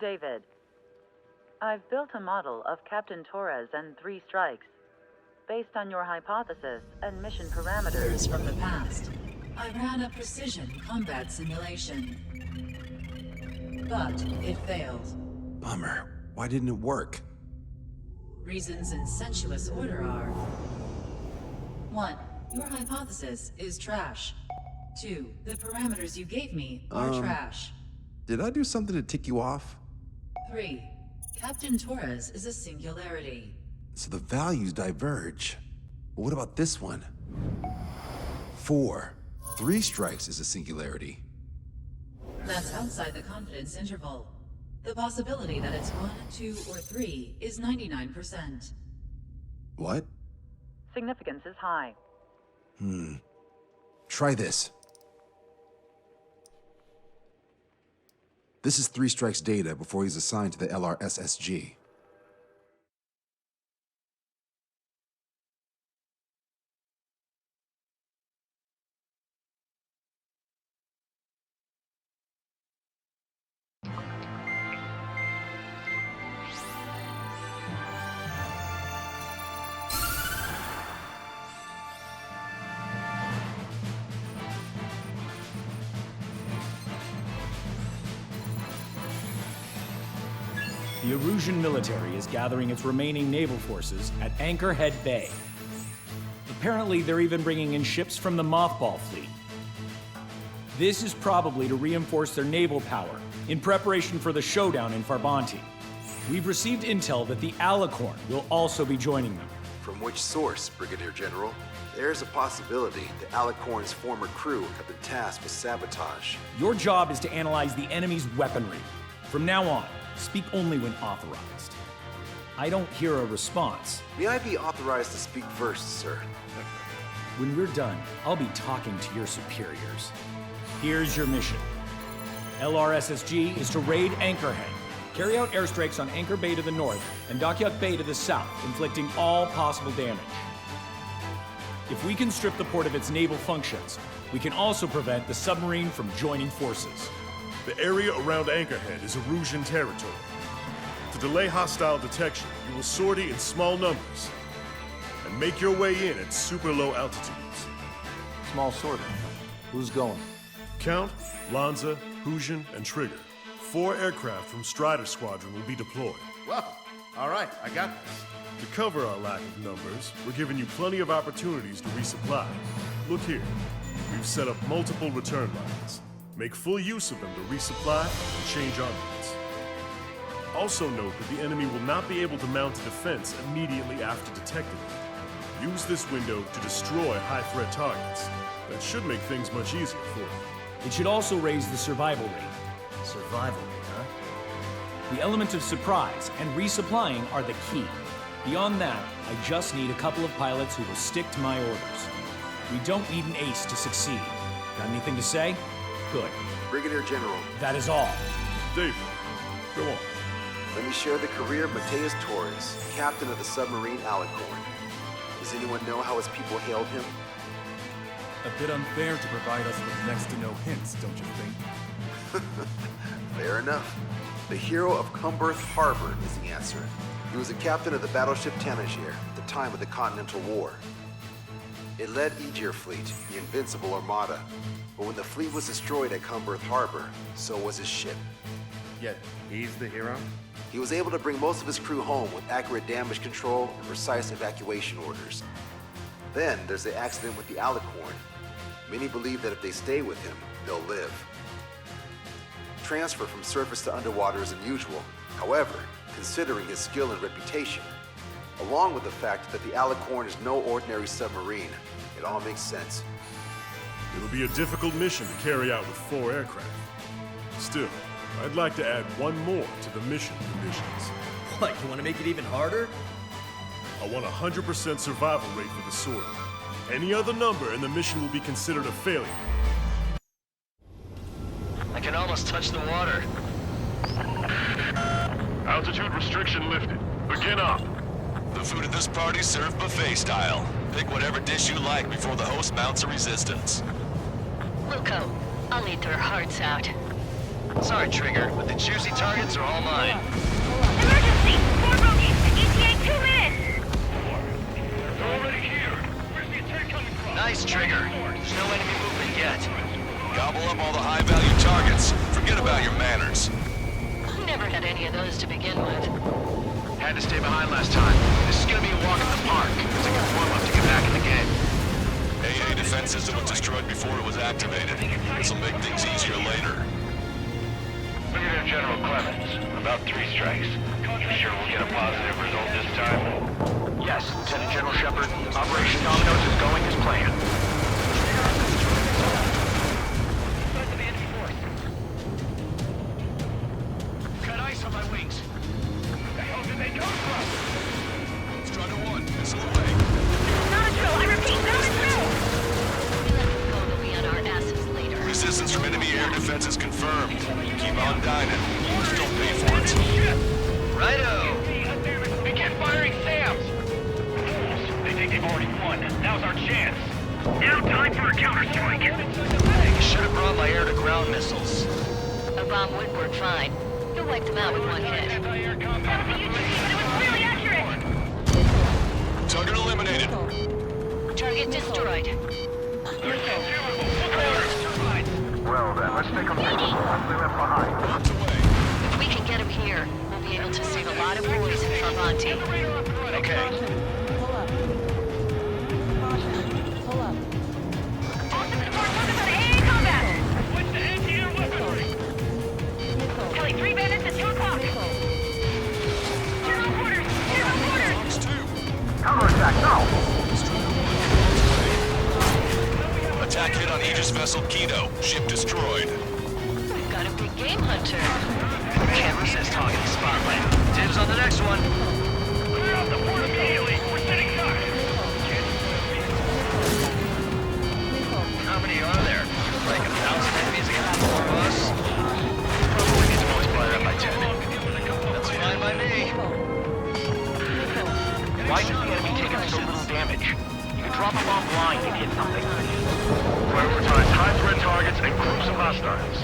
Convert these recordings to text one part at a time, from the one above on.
David, I've built a model of Captain Torres and 3 strikes. Based on your hypothesis and mission parameters From the past, I ran a precision combat simulation. But it failed. Bummer. Why didn't it work? Reasons in sensuous order are: 1. Your hypothesis is trash. 2. The parameters you gave me are trash. Did I do something to tick you off? 3. Captain Torres is a singularity. So the values diverge. But what about this one? 4. 3 strikes is a singularity. That's outside the confidence interval. The possibility that it's 1, 2, or 3 is 99%. What? significance is high. Try this. This is 3 Strike's data before he's assigned to the LRSSG. The Erusian military is gathering its remaining naval forces at Anchorhead Bay. Apparently, they're even bringing in ships from the Mothball fleet. This is probably to reinforce their naval power in preparation for the showdown in Farbanti. We've received intel that the Alicorn will also be joining them. From which source, Brigadier General? There's a possibility the Alicorn's former crew have been tasked with sabotage. Your job is to analyze the enemy's weaponry. From now on, speak only when authorized. I don't hear a response. May I be authorized to speak first, sir? When we're done, I'll be talking to your superiors. Here's your mission. LRSSG is to raid Anchorhead, carry out airstrikes on Anchor Bay to the north and Dockyuk Bay to the south, inflicting all possible damage. If we can strip the port of its naval functions, we can also prevent the submarine from joining forces. The area around Anchorhead is Erusian territory. To delay hostile detection, you will sortie in small numbers and make your way in at super low altitudes. Small sortie. Who's going? Count, Lanza, Hujan, and Trigger. 4 aircraft from Strider Squadron will be deployed. Well, all right, I got this. To cover our lack of numbers, we're giving you plenty of opportunities to resupply. Look here. We've set up multiple return lines. Make full use of them to resupply and change armaments. Also note that the enemy will not be able to mount a defense immediately after detecting it. Use this window to destroy high-threat targets. That should make things much easier for you. It should also raise the survival rate. Survival rate, huh? The element of surprise and resupplying are the key. Beyond that, I just need a couple of pilots who will stick to my orders. We don't need an ace to succeed. Got anything to say? Good. Brigadier General, That is all. David, go on. let me share the career of Mateus Torres, captain of the submarine Alicorn. Does anyone know how his people hailed him? A bit unfair to provide us with next to no hints, don't you think? Fair enough. The hero of Cumberth Harbor is the answer. He was a captain of the battleship Tanager at the time of the Continental War. It led Aegir Fleet, the Invincible Armada. But when the fleet was destroyed at Cumberth Harbor, so was his ship. Yet, he's the hero? He was able to bring most of his crew home with accurate damage control and precise evacuation orders. Then there's the accident with the Alicorn. Many believe that if they stay with him, they'll live. Transfer from surface to underwater is unusual. However, considering his skill and reputation, along with the fact that the Alicorn is no ordinary submarine, it all makes sense. It'll be a difficult mission to carry out with 4 aircraft. Still, I'd like to add one more to the mission conditions. What, you want to make it even harder? I want a 100% survival rate for the sortie. Any other number and the mission will be considered a failure. I can almost touch the water. Altitude restriction lifted. Begin up. The food at this party's served buffet style. Pick whatever dish you like before the host mounts a resistance. Wilco, I'll need their hearts out. Sorry, Trigger, but the juicy targets are all mine. Emergency! 4 bogeys! ETA 2 minutes! They're already here. Where's the attack coming from? Nice, Trigger. There's no enemy movement yet. Gobble up all the high-value targets. Forget about your manners. Never had any of those to begin with. Had to stay behind last time. This is gonna be a walk in the park. It's a good warm-up to get back in the game. AA defense system was destroyed before it was activated. This'll make things easier later. Brigadier General Clemens, about 3 strikes. You sure we'll get a positive result this time? Yes, Lieutenant General Shepard. Operation Dominoes is going as planned. Got ice on my wings. The hell did they come from? Strider 1, missile away. Not a drill! I repeat, not a drill! We let them go, they'll be on our asses later. Resistance from enemy air defense is confirmed. Keep on dining. Just don't pay for it. Righto! Begin firing SAMs! Fools! They think they've already won. Now's our chance. Now time for a counterstrike. You should have brought my air-to-ground missiles. A bomb would work fine. You'll wipe them out with one hit. Anti-air combat. But it was really accurate! Target eliminated. Target destroyed. Well then, let's take them down. What we left behind. Bombs away. If we can get him here, we'll be able to save a lot of boys in Travanti. Okay. Awesome support, focus on AA combat! What's the anti-air weaponry? Kelly, 3 bandits at 2 o'clock. Zero quarters! Zero quarters! Bombs 2. Counterattack, now! Attack hit on Aegis vessel Kido. Ship destroyed. We've got a big game hunter. Can't resist hogging the spotlight. Dibs on the next one. Clear out the port immediately! We're sitting ducks! How many are there? Like 1,000 enemies against 4 of us? Probably need to multiply that by 10. That's fine by me. Why does the enemy taking so little damage? You can drop a bomb blind and hit something. Prioritize high-threat targets and groups of hostiles.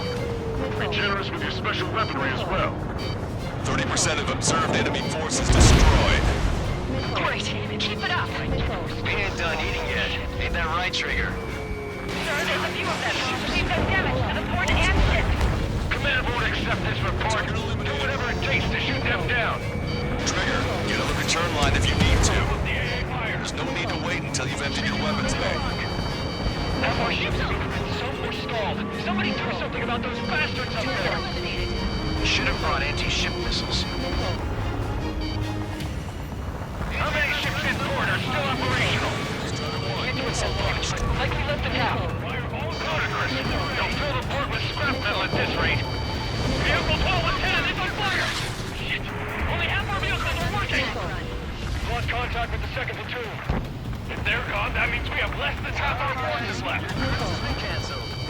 Be generous with your special weaponry as well. 30% of observed enemy forces destroyed. Great! Keep it up! We ain't done eating yet. Ain't that right, Trigger? Sir, there's a few of them. We've done damage to the port and ship. Command won't accept this report. Do whatever it takes to shoot them down. Trigger, get on the return line if you need to. The AA fire. There's no need to wait until you've emptied your weapons bank. Our ships have been so forestalled. Somebody do something about those bastards up there. Should have brought anti-ship missiles. How many ships in port are still operational? Like we left them out. Ludicrous. They'll fill the port with scrap metal at this rate. Vehicle 12 and 10 is on fire! Shit! Only half our vehicles are working! Lost contact with the 2nd platoon. If they're gone, that means we have less than half our forces left.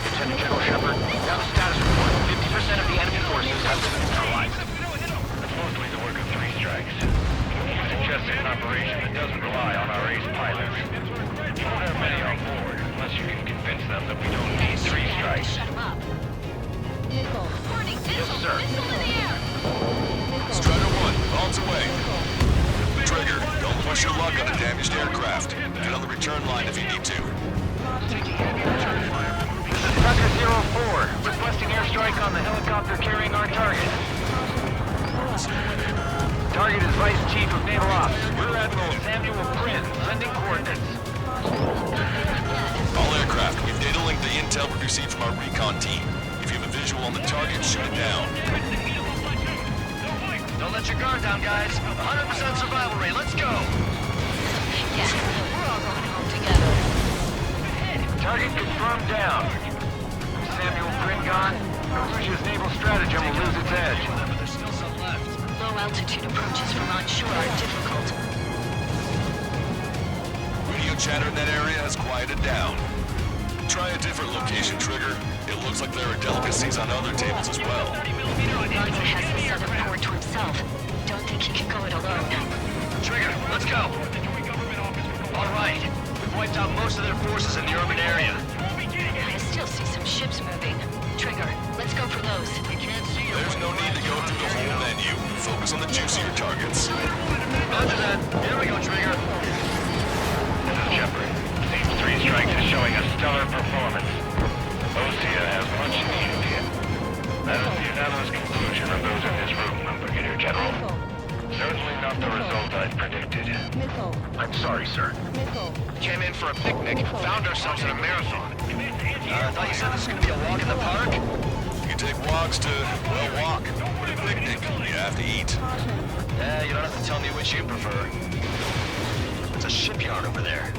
Lieutenant General Shepard, now the status report. 50% of the enemy forces have been neutralized. That's mostly the work of 3 strikes. We suggest an operation that doesn't rely on our ace pilots. You won't have many on board, unless you can convince them that we don't need 3 strikes. Shut him up. Warning, missile! sir. Missile in the air! Strider 1, bombs away. Trigger, don't push your luck on a damaged aircraft. Get on the return line if you need to. This is Tucker 04, requesting airstrike on the helicopter carrying our target. Target is Vice Chief of Naval Ops, Rear Admiral Samuel Prin, sending coordinates. All aircraft, we've data linked the intel we received from our recon team. If you have a visual on the target, shoot it down. Don't let your guard down, guys. 100% survival rate. Let's go. Yeah, we're all going home together. Target confirmed down. Samuel Prin gone. Russia's naval stratagem will lose its edge. There's still some left. Low altitude approaches from onshore are difficult. Radio chatter in that area has quieted down. Try a different location, Trigger. It looks like there are delicacies on other tables as well. Martin has the southern port to himself. Don't think he can go it alone. Trigger, let's go. All right. We've wiped out most of their forces in the urban area. I still see some ships moving. Trigger. Let's go for those. There's no need to go through the whole menu. Focus on the juicier targets. Roger that. Here we go, Trigger. Shepard, these 3 strikes are showing a stellar performance. Osea has much needed him. That is the unanimous conclusion of those in this room, Brigadier General. Certainly not the result I predicted. I'm sorry, sir. Came in for a picnic, found ourselves in a marathon. I thought you said this was going to be a walk in the park? You take walks to, well, walk. But a picnic, you have to eat. You don't have to tell me which you prefer. It's a shipyard over there.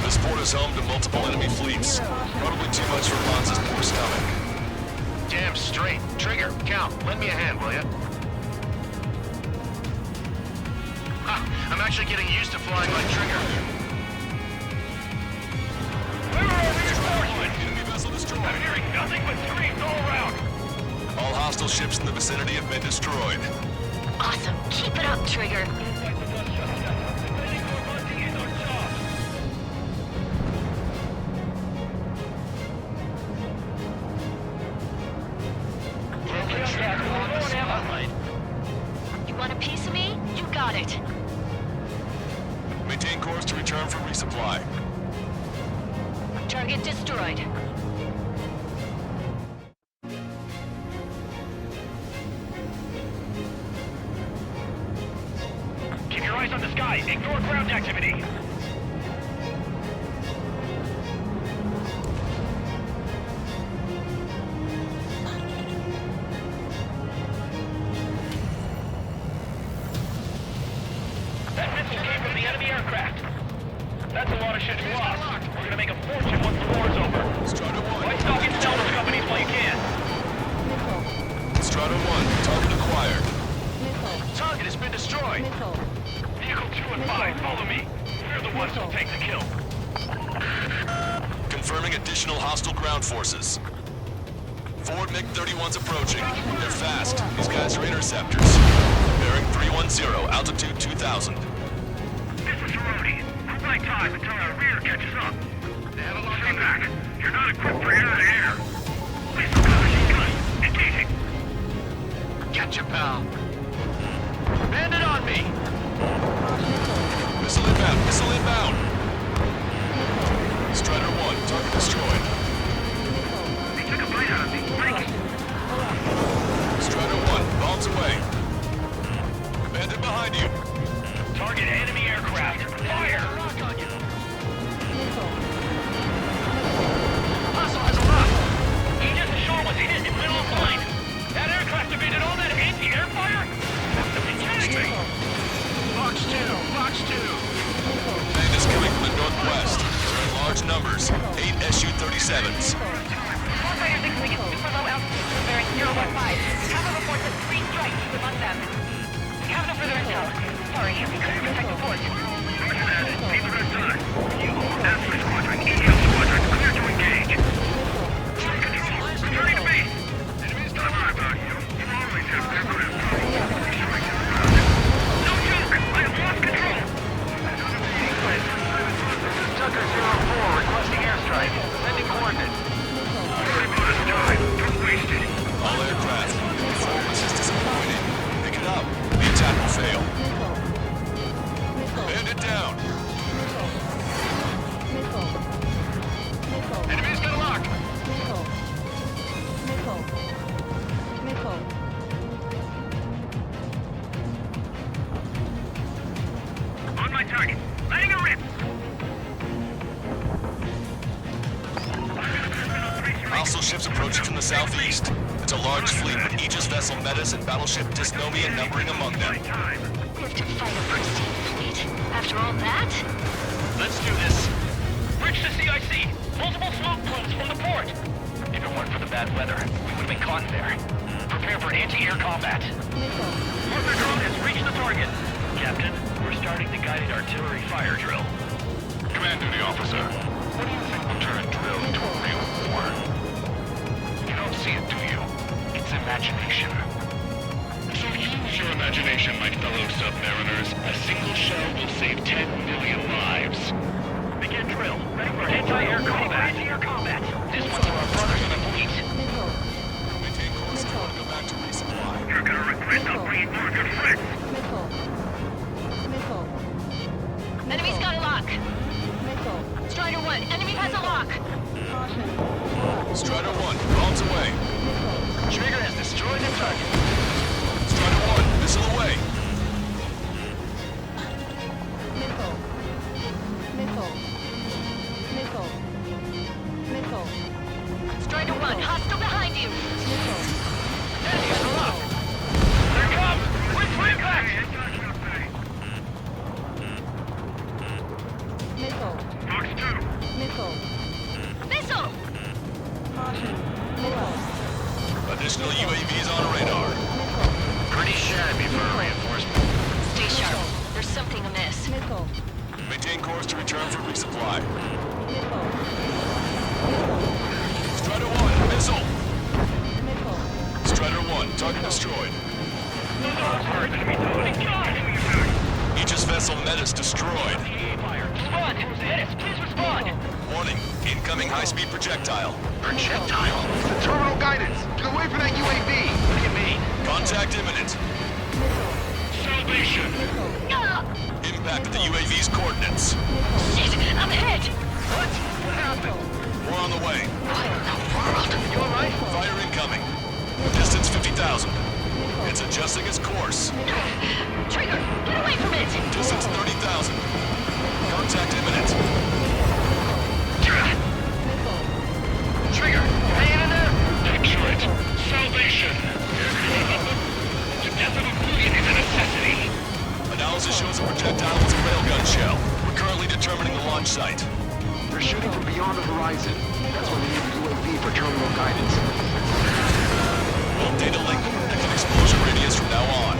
This port is home to multiple enemy fleets. Probably too much for Ponce's poor stomach. Damn straight. Trigger, Count, lend me a hand, will ya? I'm actually getting used to flying like Trigger. Where are our reinforcements? Enemy vessel destroyed. I'm hearing nothing but screams all around. All hostile ships in the vicinity have been destroyed. Awesome. Keep it up, Trigger. You want a piece of me? You got it. Maintain course to return for resupply. Target destroyed. Keep your eyes on the sky. Ignore ground activity. That missile came from the enemy aircraft. That's a lot of shit we lost. We're gonna make a fortune once the war's over. Strata 1. Why stock in salvage companies while you can? Strata 1. Target acquired. Target has been destroyed. Vehicle 2 and 5, follow me. We're the ones who'll take the kill. Confirming additional hostile ground forces. 4 MiG-31s approaching. They're fast. These guys are interceptors. Bearing 310, altitude 2000. This is Rhodey. We'll buy time until our rear catches up. They have a lot of back. You're not equipped for air-to-air. Please look at machine gun. Engaging. Gotcha, pal. Bandit on me! Missile inbound. Missile inbound. Strider 1. Target destroyed. They took a bite out of me. Breaking. Strider 1. Bombs away. Bandit behind you. Target enemy aircraft. Fire! Hostile has a lock! He just ashore was hit and went offline. That aircraft evaded all that anti-air fire? It's kidding me! Box 2! Box 2! Bandits coming from the northwest. They're in large numbers. 8 Su-37s. Starfighter 6 Wing is super low altitude, bearing 015. Captain reports that 3 strikes among them. We have no further intel. Sorry, we couldn't protect the fort. Roger that. Leave the rest on. You, Alpha Squadron, EL Squadron, clear to engage. Full control. Returning to base. Enemies don't lie about you. You always have aircraft no joke! I have lost control! Tucker 04 requesting airstrike. Sending coordinates. Sorry about his time. Don't waste it. All aircraft. Performance is disappointing. Pick it up. The attack will fail. Bandit down. Enemies got a lock! On my target. Letting her rip. Hostile ships approaching from the southeast. It's a large fleet with Aegis vessel Metis and battleship Dysnomia numbering among them. We have to fight a pristine fleet. After all that? Let's do this. Bridge to CIC. Multiple smoke plumes from the port. If it weren't for the bad weather, we would have been caught there. Prepare for anti-air combat. Orbital drone has reached the target. Captain, we're starting the guided artillery fire drill. Command duty officer. What do you think will turn a drill into a real war? You don't see it, do you? It's imagination. So use your imagination, my fellow submariners. A single shell will save 10 million lives. Begin drill. Ready for anti-air combat. This one's for our brothers in the fleet. Target destroyed. God! Aegis vessel Metis destroyed. Respond! Metis, please respond! Warning, incoming high-speed projectile. Projectile? The terminal guidance! Get away from that UAV! What do you mean? Contact imminent. Salvation! Impact at the UAV's coordinates. Shit, I'm hit! What? What happened? We're on the way. What in the world? You alright? Fire incoming. Distance 50,000. It's adjusting its course. Trigger, get away from it! Distance 30,000. Contact imminent. Trigger, hanging in there? Picture it. Salvation. The death of a million is a necessity. Analysis shows a projectile was a railgun shell. We're currently determining the launch site. They're shooting from beyond the horizon. That's why we need the UAV for terminal guidance. Well, data link. Detect explosion radius from now on.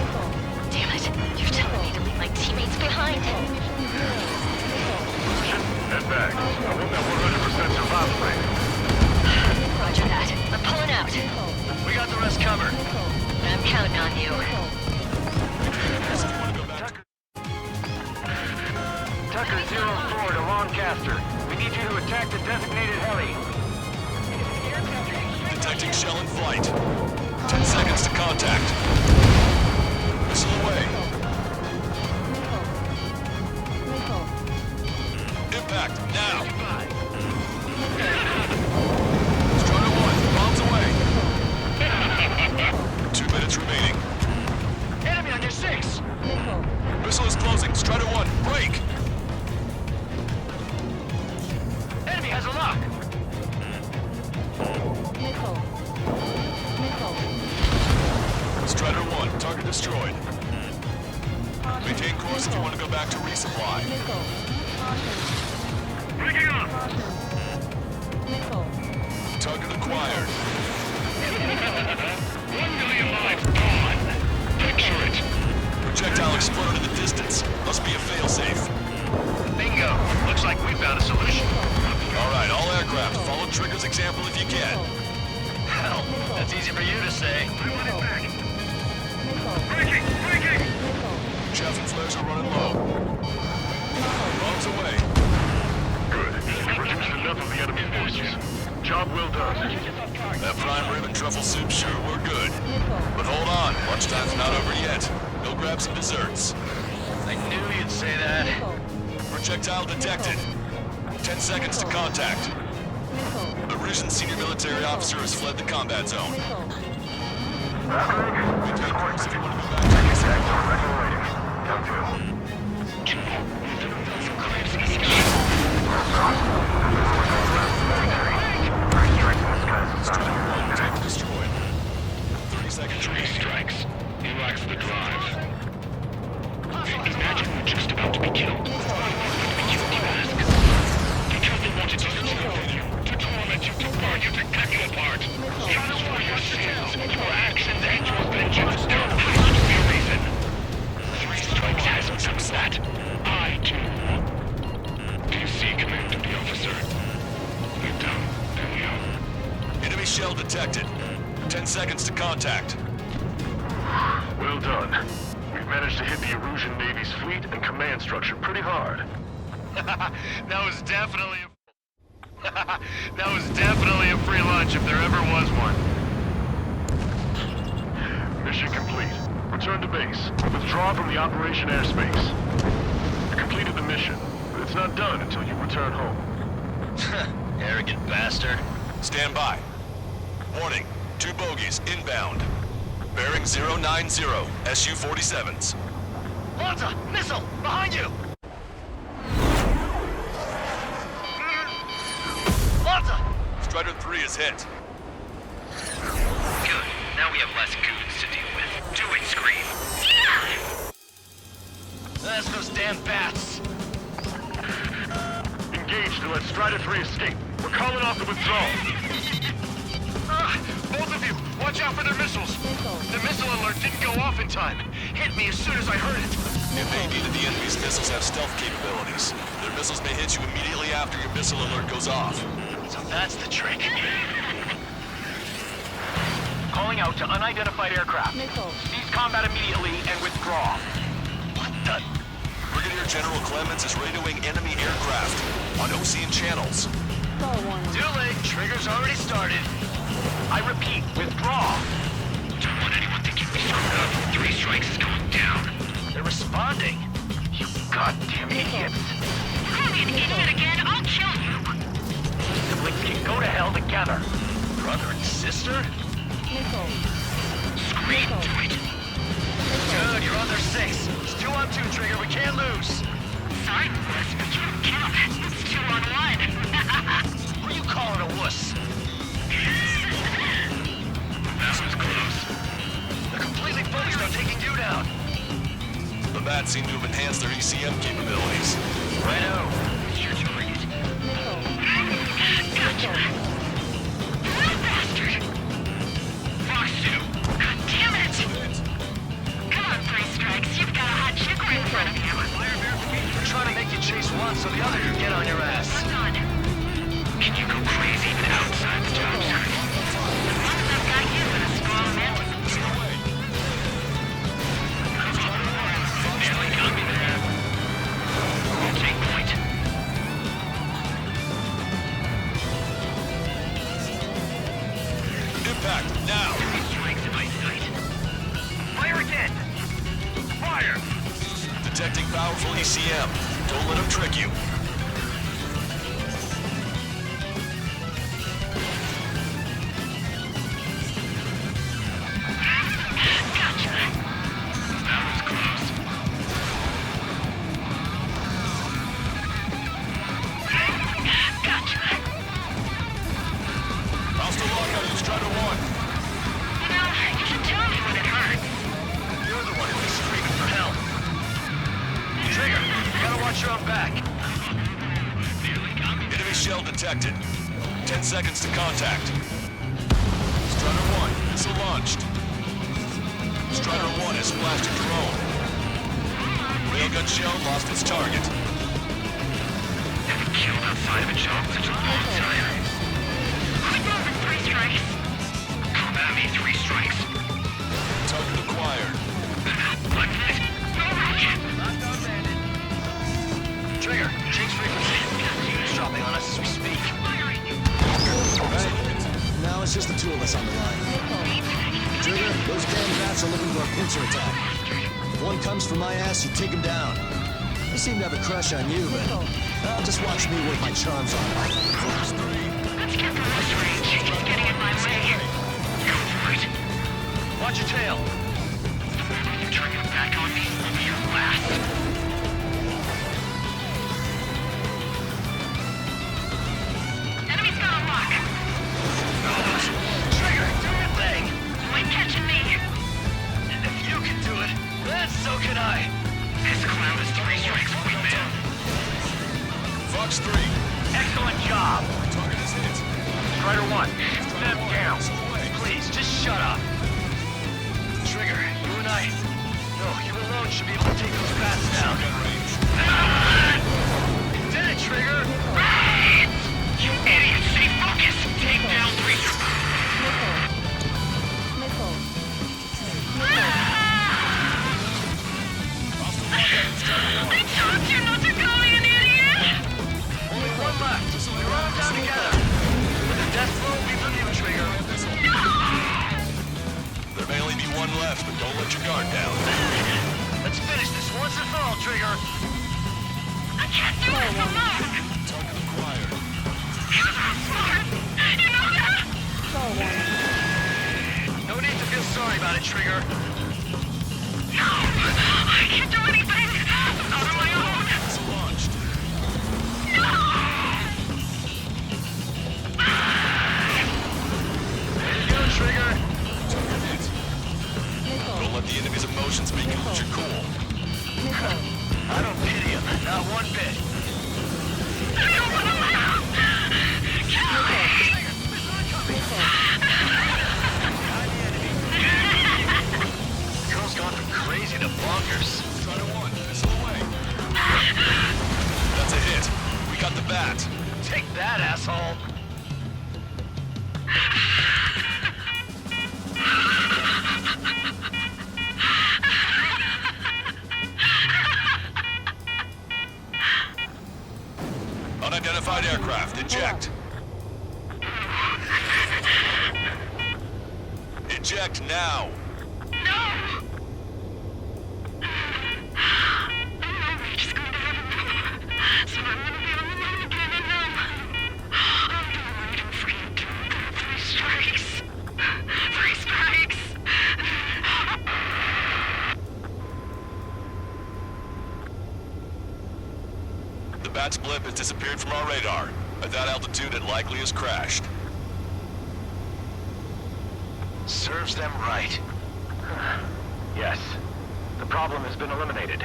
Damn it, you're telling me to leave my teammates behind. Head back. I want that 100% survival rate. Roger that. I'm pulling out. We got the rest covered. I'm counting on you. Tucker 04 to Lancaster. We need you to attack the designated heli. Detecting shell in flight. 10 seconds to contact. Missile away. Impact, now. Strider 1, bombs away. 2 minutes remaining. Enemy on your 6! Missile is closing. Strider 1, break. Enemy has a lock! Strider 1, target destroyed. Maintain course if you want to go back to resupply. Breaking up! Target acquired. 1 million lives gone! Picture it! Projectile exploded in the distance. Must be a failsafe. Bingo! Looks like we found a solution. Alright, all aircraft, follow Trigger's example if you can. Hell, that's easy for you to say. I want it back. Breaking! Breaking! Chaff and flares are running low. Bombs away. Good. We've reduced enough of the enemy forces. Job well done. That prime rib and truffle soup sure were good. But hold on, lunchtime's not over yet. Go grab some desserts. I knew you'd say that. Projectile detected. 10 seconds to contact. A Russian senior military officer has fled the combat zone. Maintain course if you want to go back to Tank destroyed. 30 seconds. 3 strikes. He lacks the drive. Imagine we're just about to be killed. Why would we give tasks? Because they wanted to kill you, to torment you, to burn you, to cut you apart. For your sins, your actions, and your vengeance. There has to be a reason. 3 strikes hasn't just that. I do. Do you see, Commander, the officer? You don't, do you? Enemy shell detected. 10 seconds to contact. Well done. We've managed to hit the Erusian Navy's fleet and command structure pretty hard. That was definitely a free lunch if there ever was one. Mission complete. Return to base. Withdraw from the operation airspace. You completed the mission, but it's not done until you return home. Arrogant bastard. Stand by. Warning, 2 bogies inbound. Bearing 090, Su-47s. Lanza! Missile! Behind you! Lanza! Strider 3 is hit. Good. Now we have less goons to deal with. Do it, Scream! That's those damn bats! Engage to let Strider 3 escape. We're calling off the withdrawal. Both of you, watch out for their missiles! The missile alert didn't go off in time. Hit me as soon as I heard it. It may be that the enemy's missiles have stealth capabilities. Their missiles may hit you immediately after your missile alert goes off. So that's the trick. Calling out to unidentified aircraft. Cease combat immediately and withdraw. What the? Brigadier General Clemens is radioing enemy aircraft on Ocean channels. Too late. Trigger's already started. I repeat, withdraw. Don't want anyone thinking we screwed up. 3 strikes is going down. They're responding. You goddamn idiots. Call me an idiot again, I'll kill you. Siblings can go to hell together. Brother and sister? Scream to it. Good, you're on their 6. It's 2 on 2, Trigger. We can't lose. Sorry, wuss, but you don't count. It's 2 on 1. Who are you calling a wuss? That was close. They're completely focused on taking you down. The bats seem to have enhanced their ECM capabilities. Righto. It's your target. Gotcha. You bastard. Fox 2. God damn it. Come on, 3 strikes. You've got a hot chick right in front of you. They're trying to make you chase one so the other can get on your ass. What's on? Can you go crazy even outside the job site? As long as I've got you in a small amount. Nearly got me there. We'll take point. Impact, now! 3 strikes in my sight. Fire again. Fire. Detecting powerful ECM. Don't let them trick you. Gotcha. That was close. Gotcha. Hostile lockout in Strider 1. You know, you should tell me when it hurts. You're the one who's screaming for help. Trigger, you gotta watch your own back. Enemy shell detected. 10 seconds to contact. Strider 1, missile launched. Strider 1 has splashed a drone. Railgun shell lost its target. Haven't killed outside of a job in such a long time. Quit moving, 3 strikes. Come at me, 3 strikes. Target acquired. Like that? Trigger, change frequency. He's dropping on us as we speak. Right. Now it's just the 2 of us on the line. Trigger, those damn bats are looking for a pincer attack. If one comes for my ass, you take him down. They seem to have a crush on you, but just watch me work my charms on them. Let's get the most range. He's getting in my way. Go for it. Watch your tail. You turn your back on me, I'll be your last. Enemy's got a lock. Trigger, do your thing. You ain't catching me. If you can do it, then so can I. This clown is 3 strikes away, man. Fox 3. Excellent job. Target is hit. Strider 1, step down. Please, just shut up. Trigger, you and I. No, you alone should be able to take those bats down. You did it, Trigger. You idiot! Stay focused! Take down 3 I told you not to call me an idiot! Only 1 left. We run them down together. With the death blow, we believe you, Trigger. There may only be 1 left, but don't let your guard down. Let's finish this once and for all, Trigger. I can't do this alone! Target acquired. You're so smart! You know that? No need to feel sorry about it, Trigger. No! I can't do anything! Not on my own! Missile launched. No! There you go, Trigger. Target hit. Don't let the enemy's emotions make you lose your cool. I don't pity him, not one bit. I don't want to laugh! Kill me! Girl's gone from crazy to bonkers. Strider 1, missile away. That's a hit. We got the bat. Take that, asshole. unidentified aircraft. Eject. Eject now. The Bat's blimp has disappeared from our radar. At that altitude, it likely has crashed. Serves them right. Yes. The problem has been eliminated.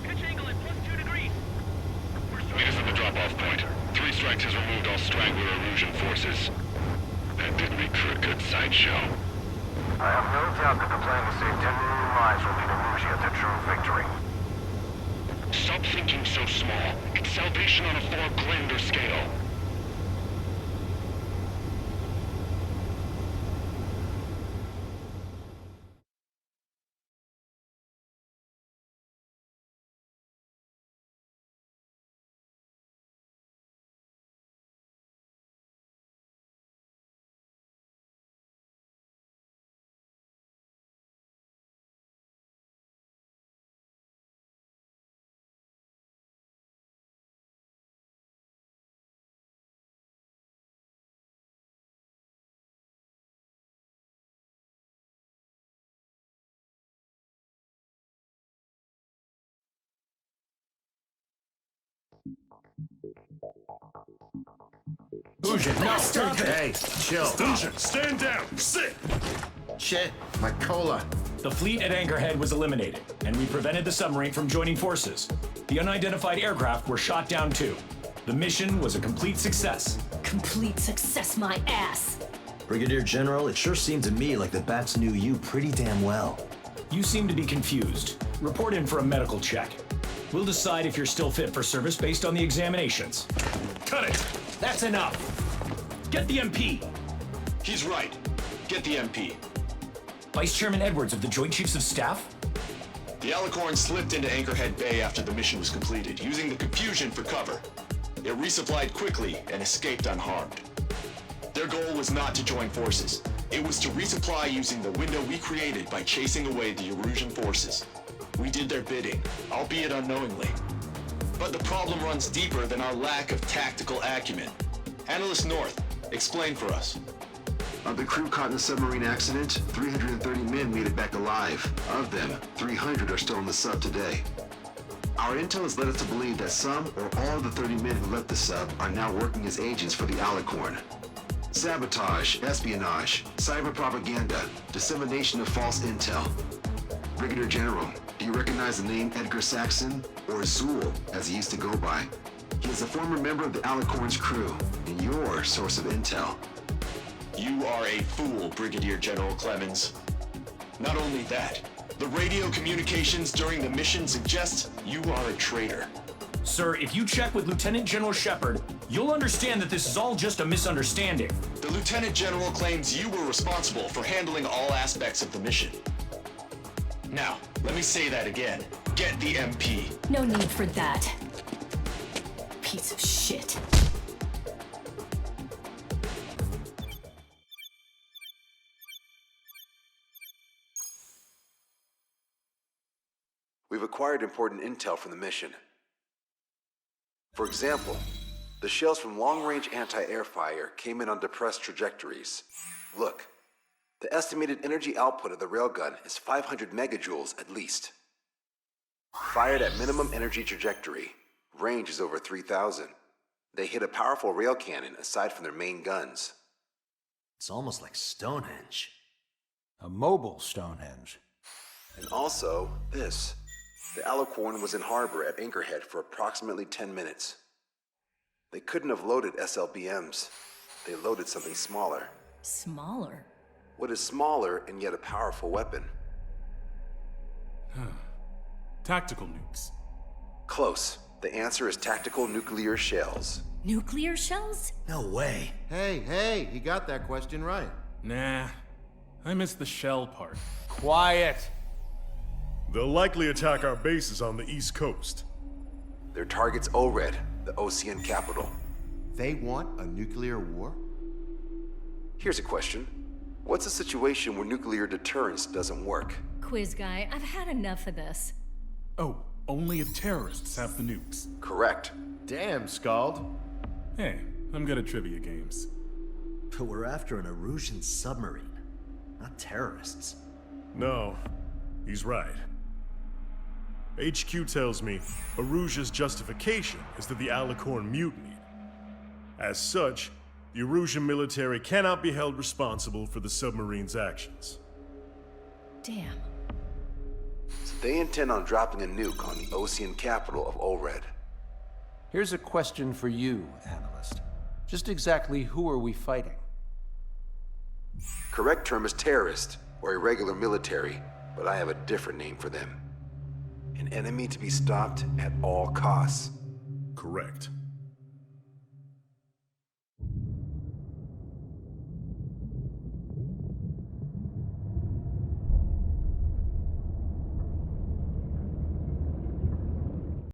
Pitch angle at +2 degrees. Meet us at the drop-off point. 3 Strikes has removed all Strangler illusion forces. That did make for a good sideshow. I have no doubt that the plan to save 10 million lives will lead Illusia to true victory. Stop thinking so small. It's salvation on a far grander scale. Fusion, no, stop it! Hey, chill. Fusion, stand down! Sit! Shit, my cola. The fleet at Anchorhead was eliminated, and we prevented the submarine from joining forces. The unidentified aircraft were shot down too. The mission was a complete success. Complete success, my ass! Brigadier General, it sure seemed to me like the Bats knew you pretty damn well. You seem to be confused. Report in for a medical check. We'll decide if you're still fit for service based on the examinations. Cut it! That's enough! Get the MP! He's right. Get the MP. Vice Chairman Edwards of the Joint Chiefs of Staff? The Alicorn slipped into Anchorhead Bay after the mission was completed, using the confusion for cover. It resupplied quickly and escaped unharmed. Their goal was not to join forces. It was to resupply using the window we created by chasing away the Erusian forces. We did their bidding, albeit unknowingly. But the problem runs deeper than our lack of tactical acumen. Analyst North, explain for us. Of the crew caught in the submarine accident, 330 men made it back alive. Of them, 300 are still in the sub today. Our intel has led us to believe that some or all of the 30 men who left the sub are now working as agents for the Alicorn. Sabotage, espionage, cyber propaganda, dissemination of false intel. Brigadier General, do you recognize the name Edgar Saxon, or Zool, as he used to go by? He is a former member of the Alicorn's crew, and your source of intel. You are a fool, Brigadier General Clemens. Not only that, the radio communications during the mission suggest you are a traitor. Sir, if you check with Lieutenant General Shepard, you'll understand that this is all just a misunderstanding. The Lieutenant General claims you were responsible for handling all aspects of the mission. Now, let me say that again. Get the MP. No need for that. Piece of shit. We've acquired important intel from the mission. For example, the shells from long-range anti-air fire came in on depressed trajectories. Look, the estimated energy output of the railgun is 500 megajoules at least. Fired at minimum energy trajectory, range is over 3,000. They hit a powerful rail cannon aside from their main guns. It's almost like Stonehenge. A mobile Stonehenge. And also, this. The Alicorn was in harbor at Anchorhead for approximately 10 minutes. They couldn't have loaded SLBMs. They loaded something smaller. Smaller? What is smaller and yet a powerful weapon? Tactical nukes. Close. The answer is tactical nuclear shells. Nuclear shells? No way. Hey, he got that question right. Nah, I missed the shell part. Quiet. They'll likely attack our bases on the East Coast. Their target's Anchorhead, the Ocean capital. They want a nuclear war? Here's a question. What's a situation where nuclear deterrence doesn't work? Quiz guy, I've had enough of this. Oh, only if terrorists have the nukes. Correct. Damn, Scald. Hey, I'm good at trivia games. But we're after an Erusian submarine, not terrorists. No, he's right. HQ tells me Erusia's justification is that the Alicorn mutinied. As such, the Erusian military cannot be held responsible for the submarine's actions. Damn. So they intend on dropping a nuke on the Ocean capital of Anchorhead. Here's a question for you, analyst. Just exactly who are we fighting? Correct term is terrorist, or irregular military, but I have a different name for them. An enemy to be stopped at all costs. Correct.